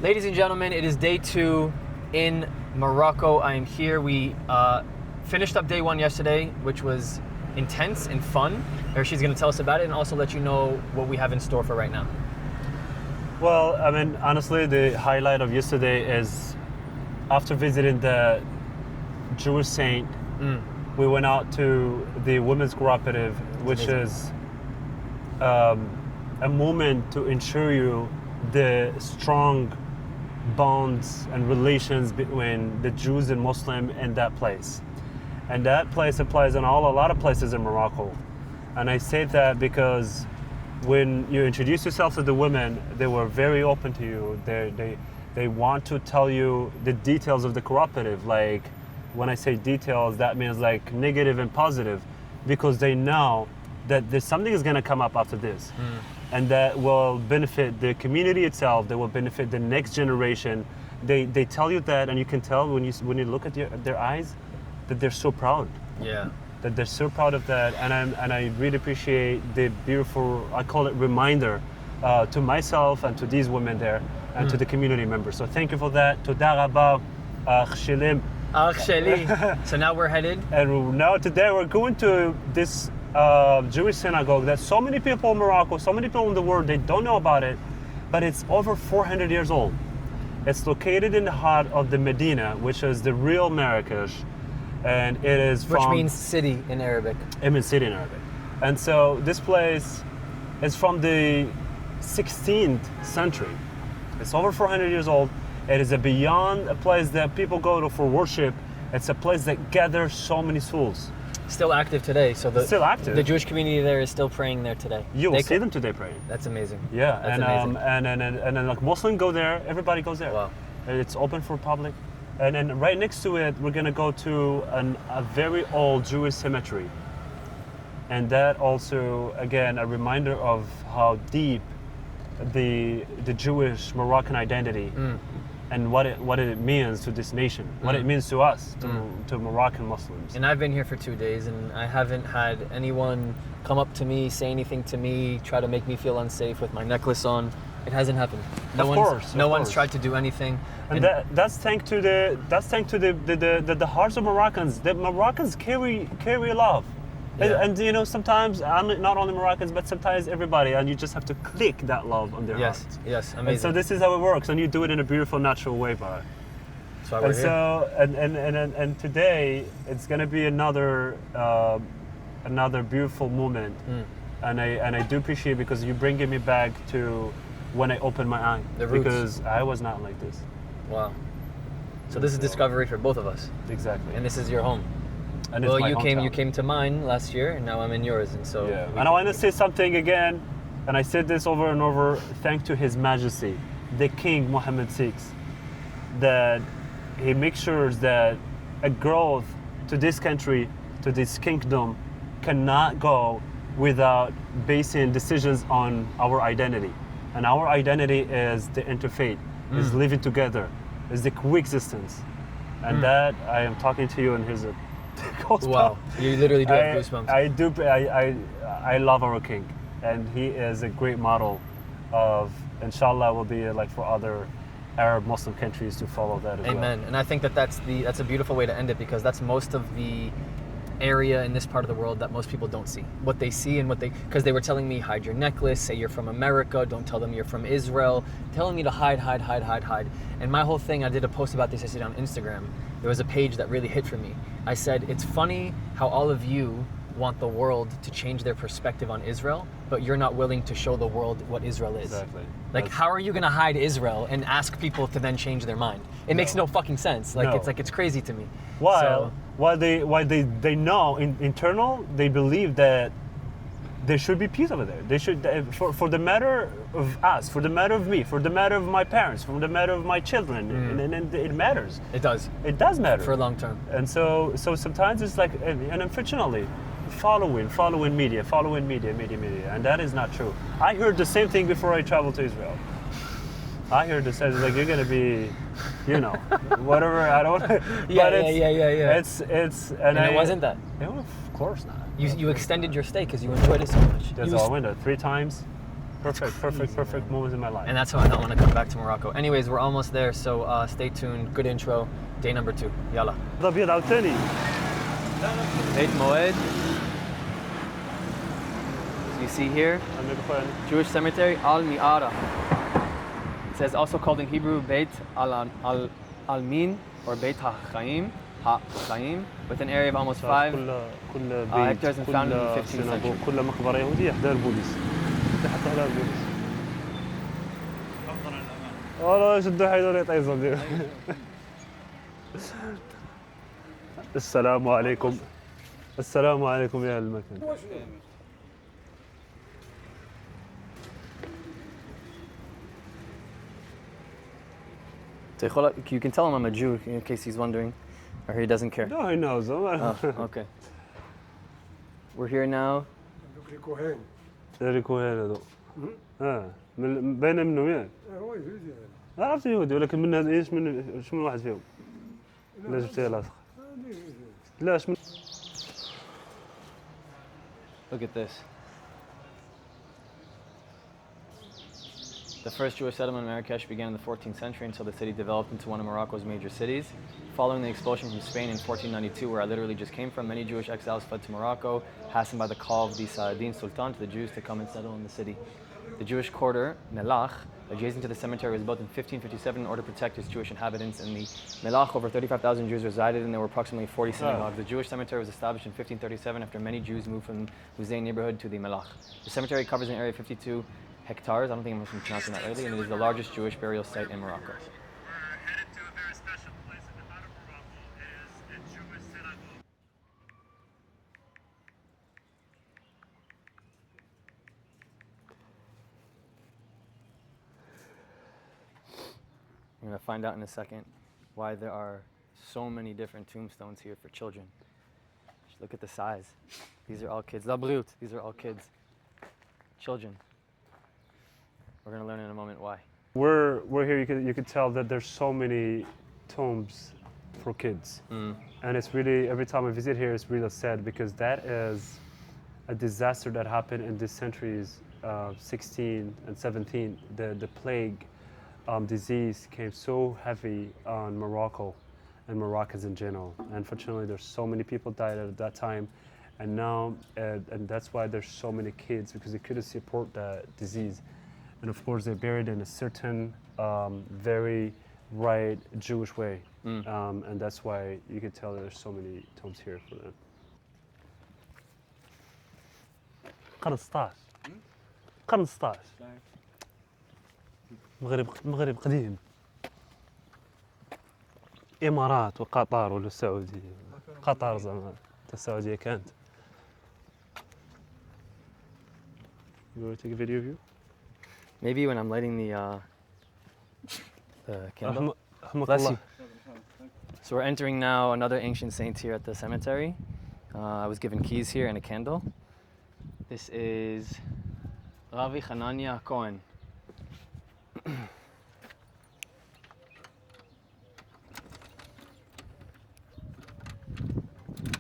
Ladies and gentlemen, it is day 2 in Morocco. I am here. We finished up day 1 yesterday, which was intense and fun. She's going to tell us about it and also let you know what we have in store for right now. Well, I mean, honestly, the highlight of yesterday is after visiting the Jewish saint, we went out to the Women's Cooperative, which is a moment to ensure you the strong bonds and relations between the Jews and Muslim in that place. And that place applies in a lot of places in Morocco. And I say that because when you introduce yourself to the women, they were very open to you. They want to tell you the details of the cooperative. Like, when I say details, that means like negative and positive, because they know that there's something is going to come up after this. And that will benefit the community itself. They will benefit the next generation. They tell you that, and you can tell when you look at their eyes that they're so proud. Yeah. That they're so proud of that, and I really appreciate the beautiful, I call it, reminder to myself and to these women there and to the community members. So thank you for that. Toda rabba, Chelim. So now we're headed. And now today we're going to this Jewish synagogue that so many people in Morocco, so many people in the world, they don't know about it, but it's over 400 years old. It's located in the heart of the Medina, which is the real Marrakech, and it is Which means city in Arabic. It means city in Arabic. And so this place is from the 16th century. It's over 400 years old. It is beyond a place that people go to for worship. It's a place that gathers so many souls. Still active today, so Still active. The Jewish community there is still praying there today. You will see them today praying. That's amazing. Yeah, That's amazing. And then like Muslims go there, everybody goes there. Wow. It's open for public. And then right next to it, we're gonna go to a very old Jewish cemetery. And that also, again, a reminder of how deep the Jewish Moroccan identity and what it means to this nation, what it means to us, to Moroccan Muslims. And I've been here for 2 days, and I haven't had anyone come up to me, say anything to me, try to make me feel unsafe with my necklace on. It hasn't happened. No one's tried to do anything. And that's thanks to the hearts of Moroccans. The Moroccans carry love. Yeah. And you know, sometimes not only Moroccans, but sometimes everybody, and you just have to click that love on their hearts. Yes, amazing. And so this is how it works, and you do it in a beautiful, natural way, Bar. That's why we're here. So and today it's gonna be another beautiful moment, and I do appreciate it because you're bringing me back to when I opened my eye, The roots. because I was not like this. Wow. So this is discovery for both of us. Exactly. And this is your home. And Well, it's my you hometown. came to mine last year, and now I'm in yours, and so. Yeah. And I want to say something again, and I said this over and over. Thanks to His Majesty, the King Mohammed VI, that he makes sure that a growth to this country, to this kingdom, cannot go without basing decisions on our identity. And our identity is the interfaith, is living together, is the coexistence, and that I am talking to you, and here's a. Wow, you literally do have goosebumps. I love our king, and he is a great model of, inshallah, will be like for other Arab Muslim countries to follow that as well. Amen. And I think that's a beautiful way to end it, because that's most of the area in this part of the world that most people don't see. What they see and because they were telling me, hide your necklace, say you're from America, don't tell them you're from Israel, telling me to hide. And my whole thing, I did a post about this yesterday on Instagram. There was a page that really hit for me. I said, it's funny how all of you want the world to change their perspective on Israel, but you're not willing to show the world what Israel is. Exactly. Like, how are you going to hide Israel and ask people to then change their mind? It makes no fucking sense. Like, No. it's crazy to me. While they know internal, they believe that there should be peace over there. They should, for the matter of us, for the matter of me, for the matter of my parents, for the matter of my children, and it matters. It does. It does matter. For a long term. And so sometimes it's like, and unfortunately, following media, and that is not true. I heard the same thing before I traveled to Israel. I heard this as like, you're gonna be, whatever. I don't. Yeah. It's And it wasn't that. Of course not. You extended your stay because you enjoyed it so much. That's all I went there 3 times. Perfect moment in my life. And that's why I don't want to come back to Morocco. Anyways, we're almost there, so stay tuned. Good intro. Day number 2. Yalla. الابيض عاوتاني. Beit Moed. So you see here, Jewish cemetery, Al Miaara. It says also called in Hebrew Beit Al-Min or Beit HaChaim, with an area of almost 5 hectares and founded in the 15th century. كل مقبرة يهودية يحضر البوليس. حتى على البوليس. والله شدوا حيدوا لي طيزهم. السلام عليكم. السلام عليكم يا أهل المكان. You can tell him I'm a Jew in case he's wondering, or he doesn't care. No, he knows. Oh, okay. We're here now. ذلك كوهين هذو. بين منهم يعني. هو يهودي عرفت يهودي ولكن من هذا ايش من شو من واحد فيهم؟ لا جبتيه لاصق. لا ايش من. Look at this. The first Jewish settlement in Marrakech began in the 14th century until the city developed into one of Morocco's major cities. Following the expulsion from Spain in 1492, where I literally just came from, many Jewish exiles fled to Morocco, hastened by the call of the Saladin Sultan to the Jews to come and settle in the city. The Jewish quarter, Melach, adjacent to the cemetery, was built in 1557 in order to protect its Jewish inhabitants. In the Melach, over 35,000 Jews resided, and there were approximately 40 synagogues. The Jewish cemetery was established in 1537 after many Jews moved from Hussein neighborhood to the Melach. The cemetery covers an area of 52 hectares. I don't think I'm pronouncing that rightly, and it is the largest Jewish burial site in Morocco. We're headed to a very special place in the heart of Morocco. It is a Jewish synagogue. We're going to find out in a second why there are so many different tombstones here for children. Just look at the size. These are all kids. Labrut, these are all kids. Children. We're going to learn in a moment why. We're here. You could tell that there's so many tombs for kids, and it's really every time I visit here, it's really sad because that is a disaster that happened in these centuries, 16 and 17. The plague disease came so heavy on Morocco and Moroccans in general. Unfortunately, there's so many people died at that time, and now and that's why there's so many kids because they couldn't support the disease. And of course, they're buried in a certain, very right Jewish way. And that's why you can tell there's so many tombs here for them. 15 15 مغرب قديم إمارات وقطر ولا السعودية قطر زمان السعودية كانت. You want to take a video of you? Maybe when I'm lighting the candle. رحمك Bless الله. you. So we're entering now another ancient saint here at the cemetery. I was given keys here and a candle. This is Ravi Hanania Cohen.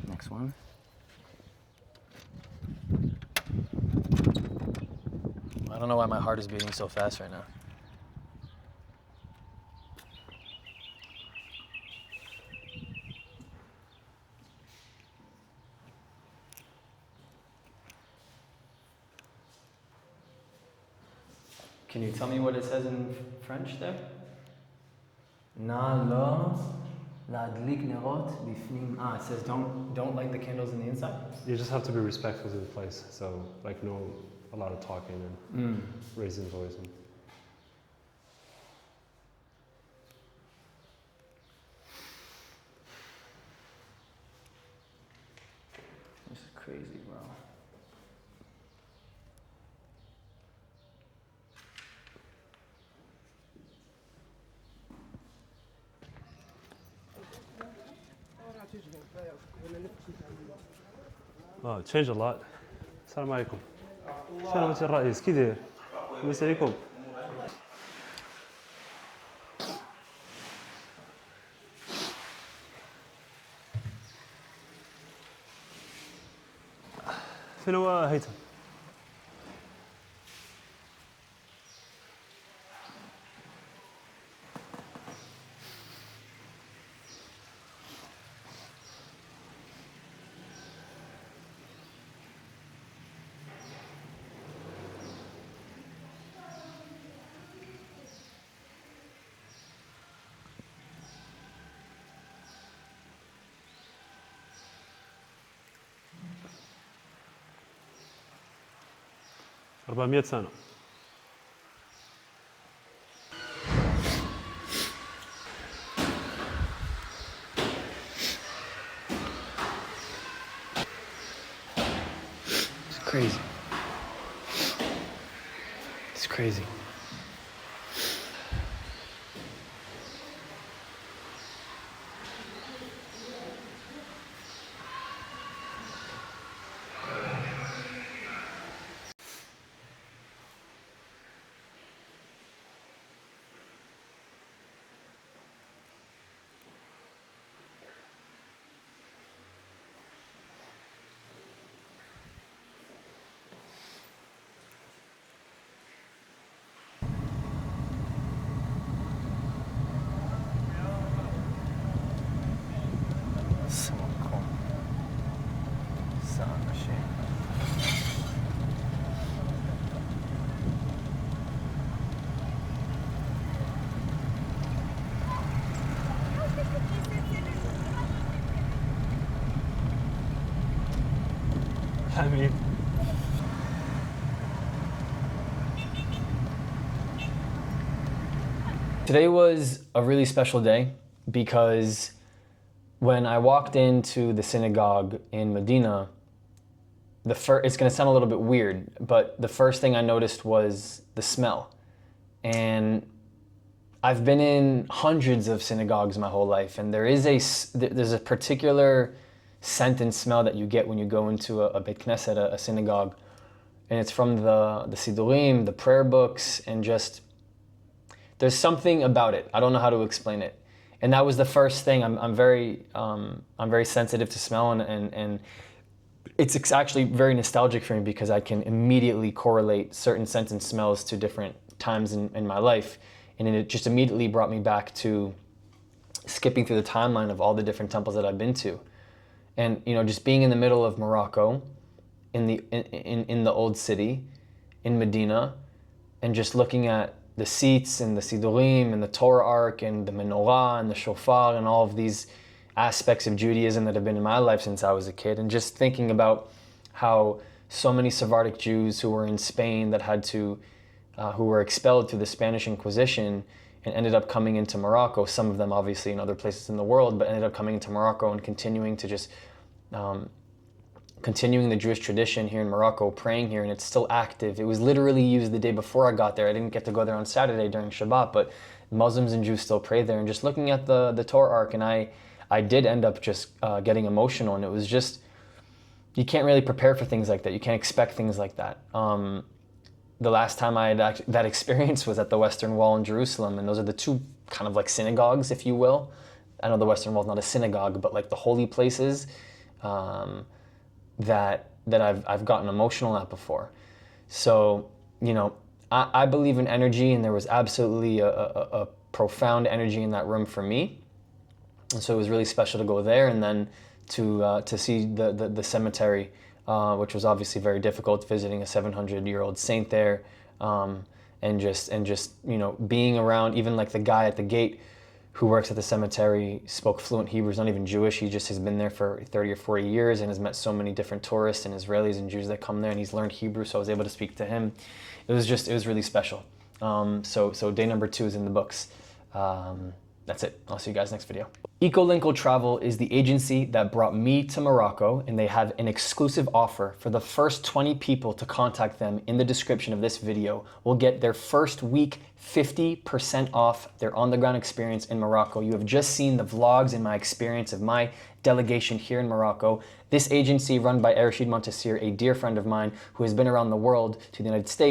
Next one. I don't know why my heart is beating so fast right now. Can you tell me what it says in French there? Na lo ladlik nerot bifnim. It says don't light the candles in the inside. You just have to be respectful to the place. So like no a lot of talking and raising voice. This is crazy, bro. Oh, it changed a lot. السلام عليكم. سلامة الرئيس كي داير؟ لاباس عليكم؟ فين هو هيثم؟ 400 سنة. It's crazy. It's crazy. I mean, Today was a really special day because when I walked into the synagogue in Medina, it's going to sound a little bit weird, but the first thing I noticed was the smell. And I've been in hundreds of synagogues my whole life, and there's a particular scent and smell that you get when you go into a Beit Knesset, a synagogue, and it's from the Sidurim, the prayer books, and just there's something about it. I don't know how to explain it. And that was the first thing. I'm very sensitive to smell, and it's actually very nostalgic for me because I can immediately correlate certain scents and smells to different times in my life. And it just immediately brought me back to skipping through the timeline of all the different temples that I've been to. And just being in the middle of Morocco, in the old city, in Medina, and just looking at the seats and the Sidurim and the Torah ark and the menorah and the shofar and all of these aspects of Judaism that have been in my life since I was a kid, and just thinking about how so many Sephardic Jews who were in Spain that who were expelled through the Spanish Inquisition and ended up coming into Morocco, some of them obviously in other places in the world, but ended up coming into Morocco and continuing to just continuing the Jewish tradition here in Morocco, praying here, and it's still active. It was literally used the day before I got there. I didn't get to go there on Saturday during Shabbat, but Muslims and Jews still pray there. And just looking at the Torah ark, and I did end up just getting emotional, and it was just, you can't really prepare for things like that. You can't expect things like that. The last time I had that experience was at the Western Wall in Jerusalem, and those are the two kind of like synagogues, if you will. I know the Western Wall is not a synagogue, but like the holy places that I've gotten emotional at before. So, I believe in energy, and there was absolutely a profound energy in that room for me. And so it was really special to go there, and then to see the cemetery, which was obviously very difficult, visiting a 700-year-old saint there, and just being around, even like the guy at the gate who works at the cemetery spoke fluent Hebrew. He's not even Jewish. He just has been there for 30 or 40 years and has met so many different tourists and Israelis and Jews that come there, and he's learned Hebrew, so I was able to speak to him. It was really special. So day number 2 is in the books. That's it. I'll see you guys next video. EcoLinko Travel is the agency that brought me to Morocco, and they have an exclusive offer for the first 20 people to contact them in the description of this video. Will get their first week 50% off their on-the-ground experience in Morocco. You have just seen the vlogs and my experience of my delegation here in Morocco. This agency, run by Ereshid Montasir, a dear friend of mine who has been around the world to the United States,